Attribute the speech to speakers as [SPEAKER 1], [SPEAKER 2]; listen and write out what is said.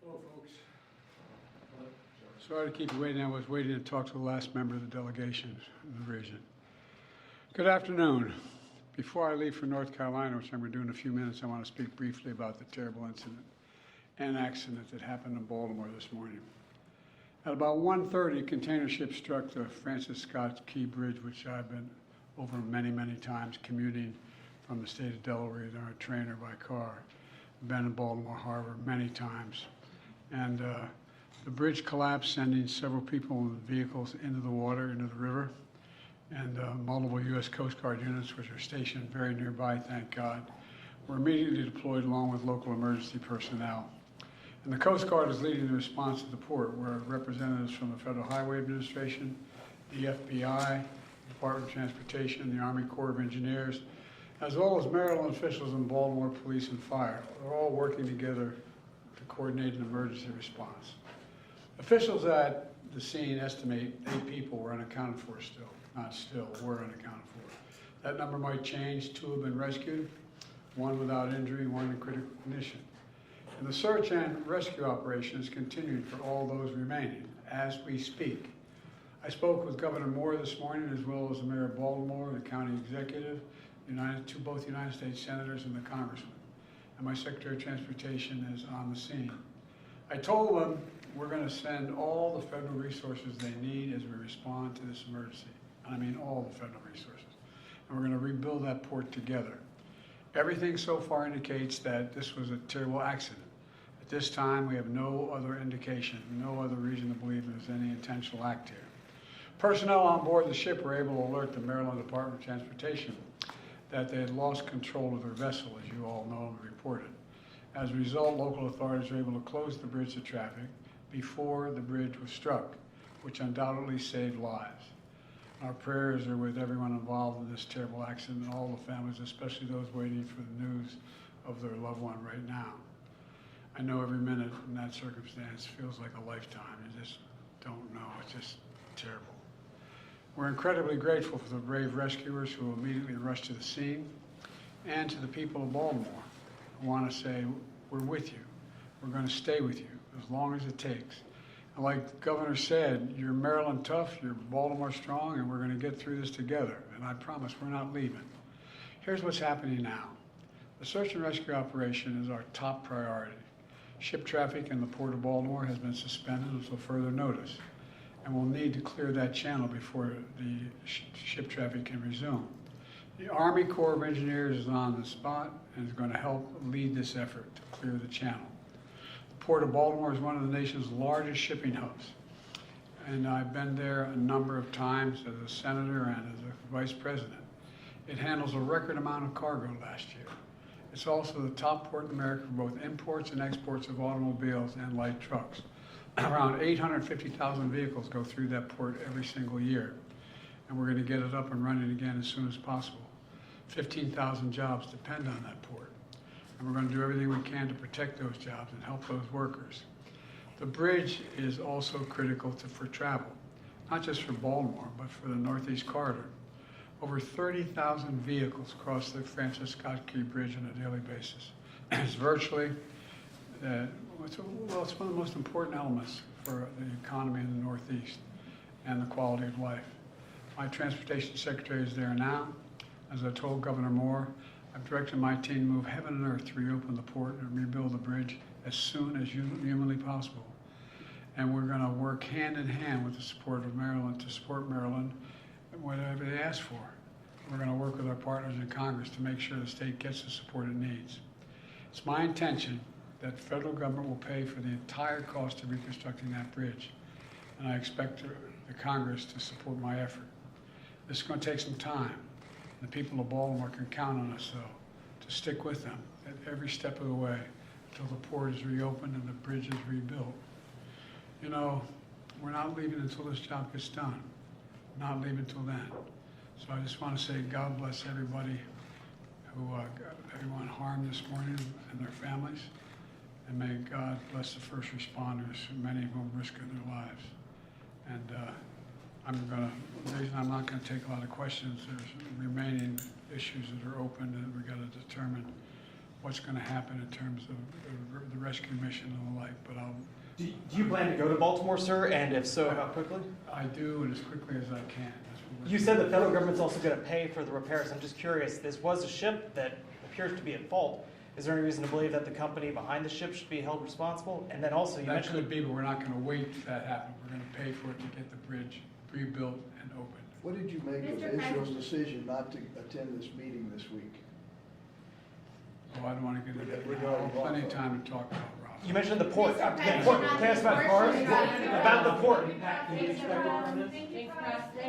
[SPEAKER 1] Hello, folks. Sorry to keep you waiting. I was waiting to talk to the last member of the delegation in the region. Good afternoon. Before I leave for North Carolina, which I'm going to do in a few minutes, I want to speak briefly about the terrible incident and accident that happened in Baltimore this morning. At about 1:30, a container ship struck the Francis Scott Key Bridge, which I've been over many, many times commuting from the state of Delaware either on a train or by car. I've been in Baltimore Harbor many times. And the bridge collapsed, sending several people and vehicles into the water, into the river. And multiple U.S. Coast Guard units, which are stationed very nearby, thank God, were immediately deployed along with local emergency personnel. And the Coast Guard is leading the response to the port, where representatives from the Federal Highway Administration, the FBI, the Department of Transportation, the Army Corps of Engineers, as well as Maryland officials and Baltimore Police and Fire, are all working together to coordinate an emergency response. Officials at the scene estimate 8 people were unaccounted for still. Not still, were unaccounted for. That number might change. 2 have been rescued, 1 without injury, 1 in critical condition. And the search and rescue operation is continuing for all those remaining as we speak. I spoke with Governor Moore this morning, as well as the Mayor of Baltimore, the county executive, both United States senators and the congressman. And my Secretary of Transportation is on the scene. I told them we're going to send all the federal resources they need as we respond to this emergency. And I mean all the federal resources. And we're going to rebuild that port together. Everything so far indicates that this was a terrible accident. At this time, we have no other indication, no other reason to believe there's any intentional act here. Personnel on board the ship were able to alert the Maryland Department of Transportation that they had lost control of their vessel, as you all know and reported. As a result, local authorities were able to close the bridge to traffic before the bridge was struck, which undoubtedly saved lives. Our prayers are with everyone involved in this terrible accident and all the families, especially those waiting for the news of their loved one right now. I know every minute in that circumstance feels like a lifetime. You just don't know. It's just terrible. We're incredibly grateful for the brave rescuers who immediately rushed to the scene, and to the people of Baltimore. I want to say we're with you. We're going to stay with you as long as it takes. And like the governor said, you're Maryland tough, you're Baltimore strong, and we're going to get through this together. And I promise we're not leaving. Here's what's happening now. The search and rescue operation is our top priority. Ship traffic in the Port of Baltimore has been suspended until further notice, and we'll need to clear that channel before the ship traffic can resume. The Army Corps of Engineers is on the spot and is going to help lead this effort to clear the channel. The Port of Baltimore is one of the nation's largest shipping hubs, and I've been there a number of times as a senator and as a vice president. It handles a record amount of cargo last year. It's also the top port in America for both imports and exports of automobiles and light trucks. Around 850,000 vehicles go through that port every single year, and we're going to get it up and running again as soon as possible. 15,000 jobs depend on that port, and we're going to do everything we can to protect those jobs and help those workers. The bridge is also critical for travel, not just for Baltimore, but for the Northeast Corridor. Over 30,000 vehicles cross the Francis Scott Key Bridge on a daily basis. It's virtually it's one of the most important elements for the economy in the Northeast and the quality of life. My transportation secretary is there now. As I told Governor Moore, I've directed my team to move heaven and earth to reopen the port and rebuild the bridge as soon as humanly possible. And we're going to work hand in hand with the support of Maryland to support Maryland whatever they ask for. We're going to work with our partners in Congress to make sure the state gets the support it needs. It's my intention that the federal government will pay for the entire cost of reconstructing that bridge, and I expect the Congress to support my effort. This is going to take some time. The people of Baltimore can count on us, though, to stick with them at every step of the way until the port is reopened and the bridge is rebuilt. You know, we're not leaving until this job gets done. Not leaving until then. So I just want to say God bless everybody who got everyone harmed this morning and their families. And may God bless the first responders, many of whom risked their lives. And the reason I'm not going to take a lot of questions, there's remaining issues that are open that we've got to determine what's going to happen in terms of the rescue mission and the like, but
[SPEAKER 2] Do you plan to go to Baltimore, sir? And if so, how quickly?
[SPEAKER 1] I do, and as quickly as I can. That's what we're
[SPEAKER 2] You said the federal government's also going to pay for the repairs. I'm just curious, this was a ship that appears to be at fault. Is there any reason to believe that the company behind the ship should be held responsible? And then also, you
[SPEAKER 1] That
[SPEAKER 2] mentioned...
[SPEAKER 1] could be, but we're not going to wait for that to happen. We're going to pay for it to get the bridge rebuilt and opened.
[SPEAKER 3] What did you make of Israel's decision not to attend this meeting this week?
[SPEAKER 1] Oh, I don't want to get into that.
[SPEAKER 3] We're
[SPEAKER 1] I'll have
[SPEAKER 3] going
[SPEAKER 1] plenty of
[SPEAKER 3] off.
[SPEAKER 1] time to talk about Ross.
[SPEAKER 2] You mentioned the port.
[SPEAKER 4] Mr.
[SPEAKER 2] The
[SPEAKER 4] President,
[SPEAKER 2] port.
[SPEAKER 4] not
[SPEAKER 2] Can I ask
[SPEAKER 4] the
[SPEAKER 2] about
[SPEAKER 4] port,
[SPEAKER 2] cars?
[SPEAKER 4] Mr.
[SPEAKER 2] About the port.
[SPEAKER 4] Thanks for everyone. Thank you. All right.